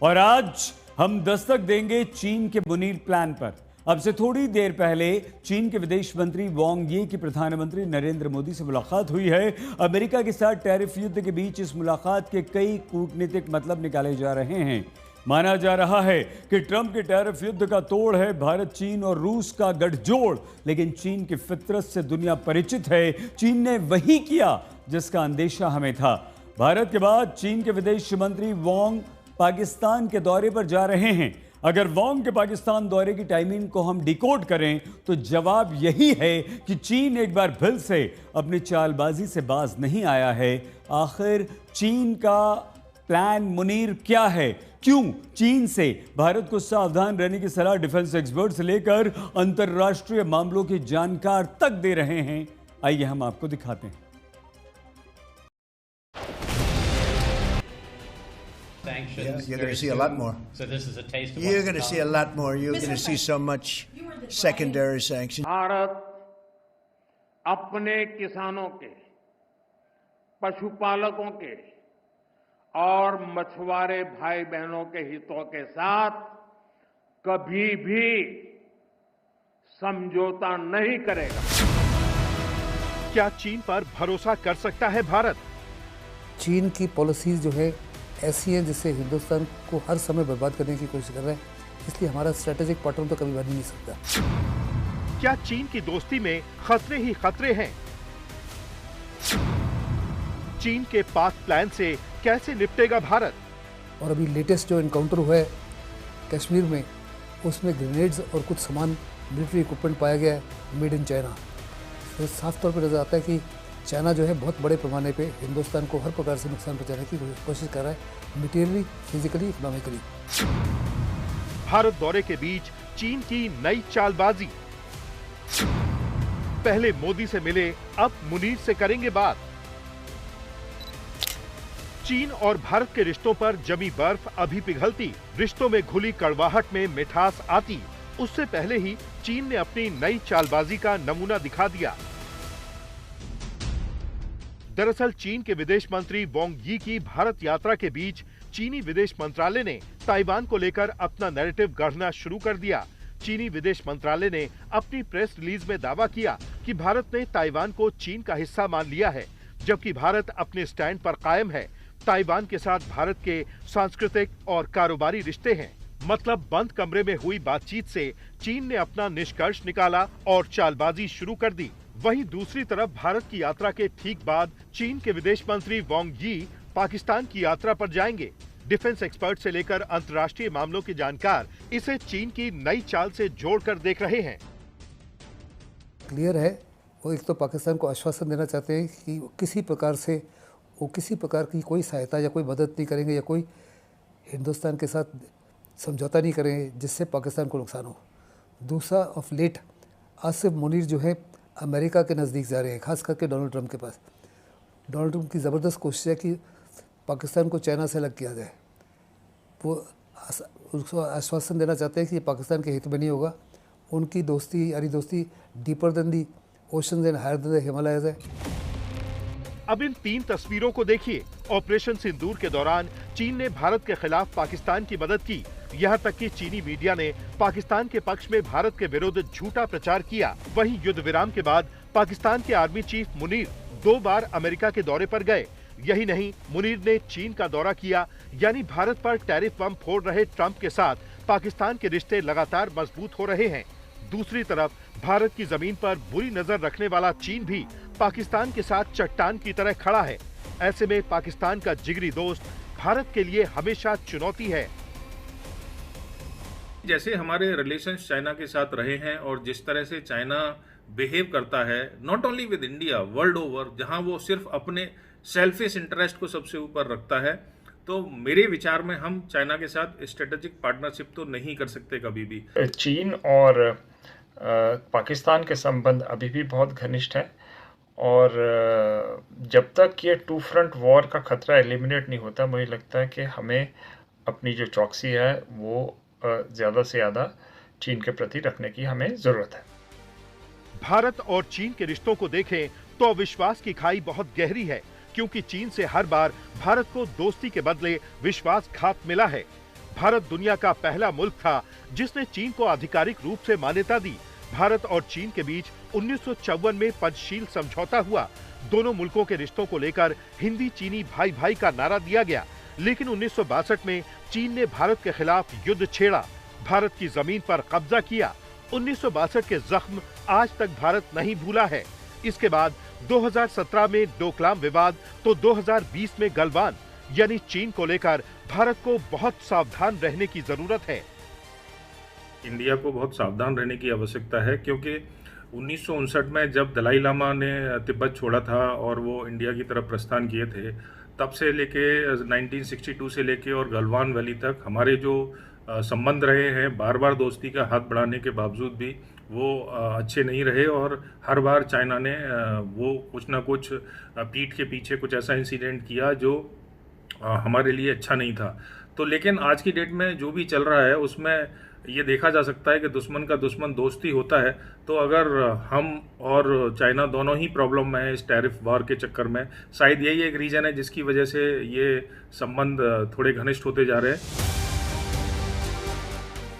और आज हम दस्तक देंगे चीन के मुनीर प्लान पर। अब से थोड़ी देर पहले चीन के विदेश मंत्री वांग यी की प्रधानमंत्री नरेंद्र मोदी से मुलाकात हुई है। अमेरिका के साथ टैरिफ युद्ध के बीच इस मुलाकात के कई कूटनीतिक मतलब निकाले जा रहे हैं। माना जा रहा है कि ट्रंप के टैरिफ युद्ध का तोड़ है भारत, चीन और रूस का गठजोड़। लेकिन चीन की फितरत से दुनिया परिचित है। चीन ने वही किया जिसका अंदेशा हमें था। भारत के बाद चीन के विदेश मंत्री वांग पाकिस्तान के दौरे पर जा रहे हैं। अगर वांग के पाकिस्तान दौरे की टाइमिंग को हम डिकोड करें तो जवाब यही है कि चीन एक बार फिर से अपनी चालबाजी से बाज नहीं आया है। आखिर चीन का प्लान मुनीर क्या है? क्यों चीन से भारत को सावधान रहने की सलाह डिफेंस एक्सपर्ट से लेकर अंतर्राष्ट्रीय मामलों के जानकार तक दे रहे हैं? आइए हम आपको दिखाते हैं। Sanctions. You're going to see a lot more. So this is a taste of You're going to see a lot more. You're going to see so much secondary sanctions. Bharat अपने किसानों के, पशुपालकों के और मछुआरे भाई बहनों के हितों के साथ कभी भी समझौता नहीं करेगा। क्या चीन पर भरोसा कर सकता है भारत? चीन की पॉलिसीज जो है ऐसी हैं जिससे हिंदुस्तान को हर समय बर्बाद करने की कोशिश कर रहा है, इसलिए हमारा स्ट्रेटेजिक पार्टनर तो कभी बन ही नहीं सकता। क्या चीन की दोस्ती में खतरे ही खतरे हैं? चीन के पाक प्लान से कैसे निपटेगा भारत? और अभी लेटेस्ट जो इनकाउंटर हुआ है कश्मीर में, उसमें ग्रेनेड्स और कुछ सामान मिलिट्री इक्विपमेंट पाया गया है मेड इन चाइना। तो साफ तौर पर नजर आता है कि चाइना जो है बहुत बड़े पैमाने पे हिंदुस्तान को हर प्रकार से नुकसान पहुंचाने की कोशिश कर रहा है, मटेरियली, फिजिकली, इकोनॉमिकली। भारत दौरे के बीच चीन की नई चालबाजी। पहले मोदी से मिले, अब मुनीर से करेंगे बात। चीन और भारत के रिश्तों पर जमी बर्फ अभी पिघलती, रिश्तों में घुली कड़वाहट में मिठास आती, उससे पहले ही चीन ने अपनी नई चालबाजी का नमूना दिखा दिया। दरअसल चीन के विदेश मंत्री वांग यी की भारत यात्रा के बीच चीनी विदेश मंत्रालय ने ताइवान को लेकर अपना नैरेटिव गढ़ना शुरू कर दिया। चीनी विदेश मंत्रालय ने अपनी प्रेस रिलीज में दावा किया कि भारत ने ताइवान को चीन का हिस्सा मान लिया है, जबकि भारत अपने स्टैंड पर कायम है। ताइवान के साथ भारत के सांस्कृतिक और कारोबारी रिश्ते हैं। मतलब बंद कमरे में हुई बातचीत से चीन ने अपना निष्कर्ष निकाला और चालबाजी शुरू कर दी। वहीं दूसरी तरफ भारत की यात्रा के ठीक बाद चीन के विदेश मंत्री वांग यी पाकिस्तान की यात्रा पर जाएंगे। डिफेंस एक्सपर्ट से लेकर अंतर्राष्ट्रीय मामलों के जानकार इसे चीन की नई चाल से जोड़कर देख रहे हैं। क्लियर है, वो एक तो पाकिस्तान को आश्वासन देना चाहते हैं कि किसी प्रकार की कोई सहायता या कोई मदद नहीं करेंगे या कोई हिंदुस्तान के साथ समझौता नहीं करेंगे जिससे पाकिस्तान को नुकसान हो। दूसरा, ऑफ लेट आसिफ मुनीर जो है अमेरिका के नज़दीक जा रहे हैं, खास करके डोनाल्ड ट्रंप के पास। डोनाल्ड ट्रंप की ज़बरदस्त कोशिश है कि पाकिस्तान को चाइना से अलग किया जाए। वो उसको आश्वासन देना चाहते हैं कि ये पाकिस्तान के हित में नहीं होगा। उनकी दोस्ती, यारी दोस्ती deeper than the oceans and higher than the Himalayas है। अब इन तीन तस्वीरों को देखिए। ऑपरेशन सिंदूर के दौरान चीन ने भारत के खिलाफ पाकिस्तान की मदद की। यहाँ तक कि चीनी मीडिया ने पाकिस्तान के पक्ष में भारत के विरुद्ध झूठा प्रचार किया। वहीं युद्ध विराम के बाद पाकिस्तान के आर्मी चीफ मुनीर 2 बार अमेरिका के दौरे पर गए। यही नहीं, मुनीर ने चीन का दौरा किया। यानी भारत पर टैरिफ बम फोड़ रहे ट्रंप के साथ पाकिस्तान के रिश्ते लगातार मजबूत हो रहे हैं। दूसरी तरफ भारत की जमीन पर बुरी नजर रखने वाला चीन भी पाकिस्तान के साथ चट्टान की तरह खड़ा है। ऐसे में पाकिस्तान का जिगरी दोस्त भारत के लिए हमेशा चुनौती है। जैसे हमारे रिलेशंस चाइना के साथ रहे हैं और जिस तरह से चाइना बिहेव करता है, not only with India, world over, जहां वो सिर्फ अपने सेल्फिश इंटरेस्ट को सबसे ऊपर रखता है, तो मेरे विचार में हम चाइना के साथ स्ट्रेटेजिक पार्टनरशिप तो नहीं कर सकते कभी भी। चीन और पाकिस्तान के संबंध अभी भी बहुत घनिष्ठ है और जब तक ये 2 फ्रंट वॉर का खतरा एलिमिनेट नहीं होता, मुझे लगता है कि हमें अपनी जो चौकसी है वो ज़्यादा से ज़्यादा चीन के प्रति रखने की हमें ज़रूरत है। भारत और चीन के रिश्तों को देखें तो अविश्वास की खाई बहुत गहरी है, क्योंकि चीन से हर बार भारत को दोस्ती के बदले विश्वासघात मिला है। भारत दुनिया का पहला मुल्क था जिसने चीन को आधिकारिक रूप से मान्यता दी। भारत और चीन के बीच 1954 में पंचशील समझौता हुआ। दोनों मुल्कों के रिश्तों को लेकर हिंदी चीनी भाई भाई का नारा दिया गया, लेकिन 1962 में चीन ने भारत के खिलाफ युद्ध छेड़ा, भारत की जमीन पर कब्जा किया। 1962 के जख्म आज तक भारत नहीं भूला है। इसके बाद 2017 में डोकलाम विवाद, तो 2020 में गलवान, यानी चीन को लेकर भारत को बहुत सावधान रहने की जरूरत है। इंडिया को बहुत सावधान रहने की आवश्यकता है, क्योंकि 1959 में जब दलाई लामा ने तिब्बत छोड़ा था और वो इंडिया की तरफ प्रस्थान किए थे, तब से लेके 1962 से लेके और गलवान वैली तक हमारे जो संबंध रहे हैं, बार बार दोस्ती का हाथ बढ़ाने के बावजूद भी वो अच्छे नहीं रहे और हर बार चाइना ने वो कुछ ना कुछ पीठ के पीछे कुछ ऐसा इंसिडेंट किया जो हमारे लिए अच्छा नहीं था। तो लेकिन आज की डेट में जो भी चल रहा है उसमें ये देखा जा सकता है कि दुश्मन का दुश्मन दोस्ती होता है। तो अगर हम और चाइना दोनों ही प्रॉब्लम में है इस टैरिफ वॉर के चक्कर में, शायद यही एक रीजन है जिसकी वजह से ये संबंध थोड़े घनिष्ठ होते जा रहे हैं।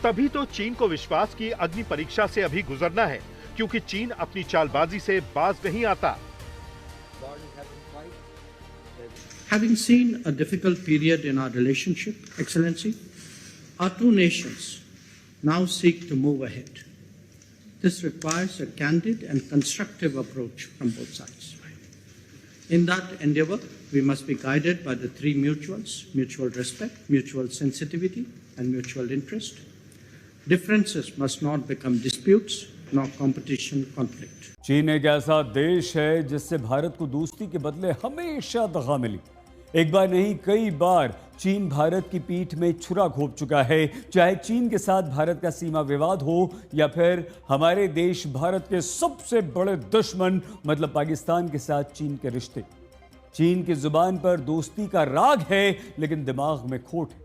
तभी तो चीन को विश्वास की अग्नि परीक्षा से अभी गुजरना है, क्योंकि चीन अपनी चालबाजी से बाज नहीं आता। Having seen a difficult period in our relationship, Excellency, our two nations now seek to move ahead. This requires a candid and constructive approach from both sides. In that endeavor, we must be guided by the three mutuals: mutual respect, mutual sensitivity, and mutual interest. Differences must not become disputes, nor competition, conflict. चीन एक ऐसा देश है जिससे भारत को दोस्ती के बदले हमेशा दगा मिली। एक बार नहीं, कई बार चीन भारत की पीठ में छुरा घोंप चुका है, चाहे चीन के साथ भारत का सीमा विवाद हो या फिर हमारे देश भारत के सबसे बड़े दुश्मन मतलब पाकिस्तान के साथ चीन के रिश्ते। चीन की जुबान पर दोस्ती का राग है, लेकिन दिमाग में खोट है।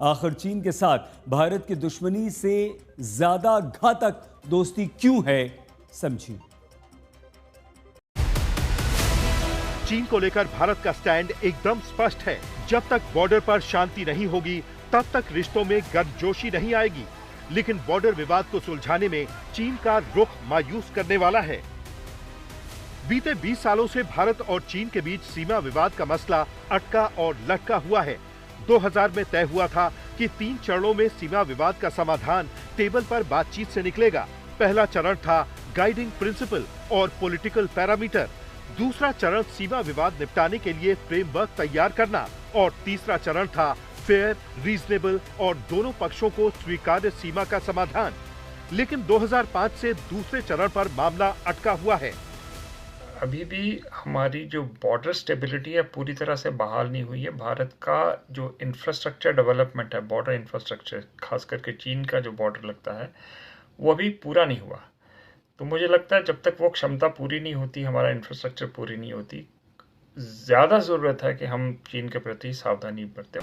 आखिर चीन के साथ भारत की दुश्मनी से ज्यादा घातक दोस्ती क्यों है, समझिए। चीन को लेकर भारत का स्टैंड एकदम स्पष्ट है। जब तक बॉर्डर पर शांति नहीं होगी, तब तक रिश्तों में गर्मजोशी नहीं आएगी। लेकिन बॉर्डर विवाद को सुलझाने में चीन का रुख मायूस करने वाला है। बीते 20 सालों से भारत और चीन के बीच सीमा विवाद का मसला अटका और लटका हुआ है। 2000 में तय हुआ था कि 3 चरणों में सीमा विवाद का समाधान टेबल पर बातचीत से निकलेगा। पहला चरण था गाइडिंग प्रिंसिपल और पॉलिटिकल पैरामीटर। दूसरा चरण सीमा विवाद निपटाने के लिए फ्रेमवर्क तैयार करना और तीसरा चरण था फेयर, रीजनेबल और दोनों पक्षों को स्वीकार्य सीमा का समाधान। लेकिन 2005 से दूसरे चरण पर मामला अटका हुआ है। अभी भी हमारी जो बॉर्डर स्टेबिलिटी है पूरी तरह से बहाल नहीं हुई है। भारत का जो इंफ्रास्ट्रक्चर डेवलपमेंट है, बॉर्डर इंफ्रास्ट्रक्चर, खास करके चीन का जो बॉर्डर लगता है, वो अभी पूरा नहीं हुआ। तो मुझे लगता है जब तक वो क्षमता पूरी नहीं होती, हमारा इंफ्रास्ट्रक्चर पूरी नहीं होती, ज़्यादा ज़रूरत है कि हम चीन के प्रति सावधानी बरतें।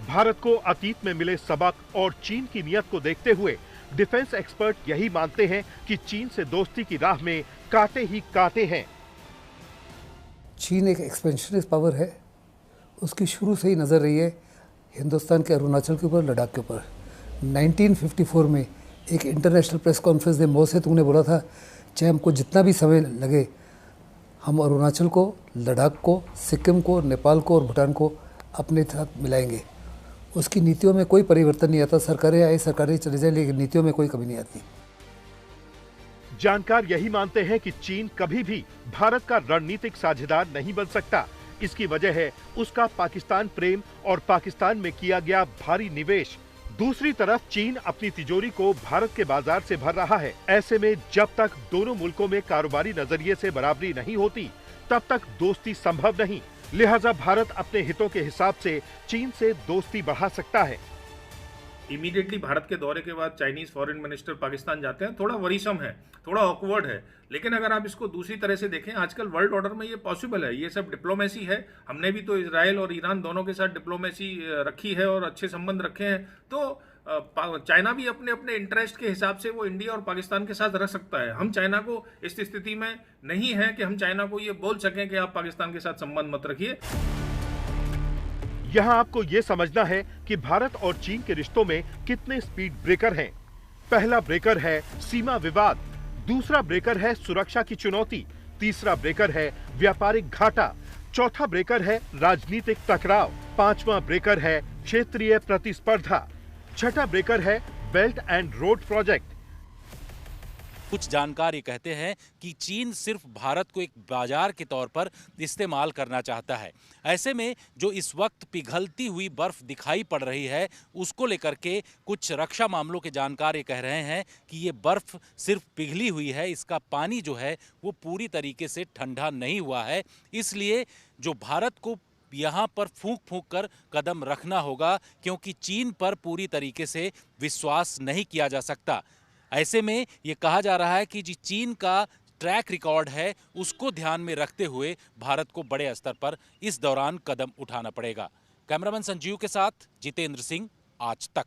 भारत को अतीत में मिले सबक और चीन की नीयत को देखते हुए डिफेंस एक्सपर्ट यही मानते हैं कि चीन से दोस्ती की राह में कांटे ही कांटे हैं। चीन एक एक्सपेंशनिस्ट पावर है, उसकी शुरू से ही नज़र रही है हिंदुस्तान के अरुणाचल के ऊपर, लद्दाख के ऊपर। 1954 में एक इंटरनेशनल प्रेस कॉन्फ्रेंस में मो सेतुंग ने बोला था, चाहे हमको जितना भी समय लगे, हम अरुणाचल को, लद्दाख को, सिक्किम को, नेपाल को और भूटान को अपने साथ मिलाएंगे। उसकी नीतियों में कोई परिवर्तन नहीं आता, सरकारें आए सरकारें चली जाए, लेकिन नीतियों में कोई कमी नहीं आती। जानकार यही मानते हैं कि चीन कभी भी भारत का रणनीतिक साझेदार नहीं बन सकता। इसकी वजह है उसका पाकिस्तान प्रेम और पाकिस्तान में किया गया भारी निवेश। दूसरी तरफ चीन अपनी तिजोरी को भारत के बाजार से भर रहा है। ऐसे में जब तक दोनों मुल्कों में कारोबारी नजरिए से बराबरी नहीं होती, तब तक दोस्ती संभव नहीं। लिहाजा भारत अपने हितों के हिसाब से चीन से दोस्ती बढ़ा सकता है। इमीडिएटली भारत के दौरे के बाद चाइनीज फॉरेन मिनिस्टर पाकिस्तान जाते हैं, थोड़ा वरीसम है, थोड़ा ऑकवर्ड है। लेकिन अगर आप इसको दूसरी तरह से देखें, आजकल वर्ल्ड ऑर्डर में ये पॉसिबल है, ये सब डिप्लोमेसी है। हमने भी तो इजराइल और ईरान दोनों के साथ डिप्लोमेसी रखी है और अच्छे संबंध रखे हैं। तो चाइना भी अपने अपने इंटरेस्ट के हिसाब से वो इंडिया और पाकिस्तान के साथ रह सकता है। हम चाइना को इस स्थिति में नहीं है कि हम चाइना को ये बोल सकें कि आप पाकिस्तान के साथ संबंध मत रखिए। यहाँ आपको ये समझना है कि भारत और चीन के रिश्तों में कितने स्पीड ब्रेकर हैं। पहला ब्रेकर है सीमा विवाद, दूसरा ब्रेकर है सुरक्षा की चुनौती, तीसरा ब्रेकर है व्यापारिक घाटा, चौथा ब्रेकर है राजनीतिक टकराव, पांचवा ब्रेकर है क्षेत्रीय प्रतिस्पर्धा, छठा ब्रेकर है बेल्ट एंड रोड प्रोजेक्ट। कुछ जानकार ये कहते हैं कि चीन सिर्फ भारत को एक बाजार के तौर पर इस्तेमाल करना चाहता है। ऐसे में जो इस वक्त पिघलती हुई बर्फ दिखाई पड़ रही है, उसको लेकर के कुछ रक्षा मामलों के जानकार ये कह रहे हैं कि ये बर्फ सिर्फ पिघली हुई है, इसका पानी जो है वो पूरी तरीके से ठंडा नहीं हुआ है। इसलिए जो भारत को यहाँ पर फूंक फूंक कर कदम रखना होगा, क्योंकि चीन पर पूरी तरीके से विश्वास नहीं किया जा सकता। ऐसे में ये कहा जा रहा है कि जो चीन का ट्रैक रिकॉर्ड है, उसको ध्यान में रखते हुए भारत को बड़े स्तर पर इस दौरान कदम उठाना पड़ेगा। कैमरामैन संजीव के साथ जितेंद्र सिंह, आज तक।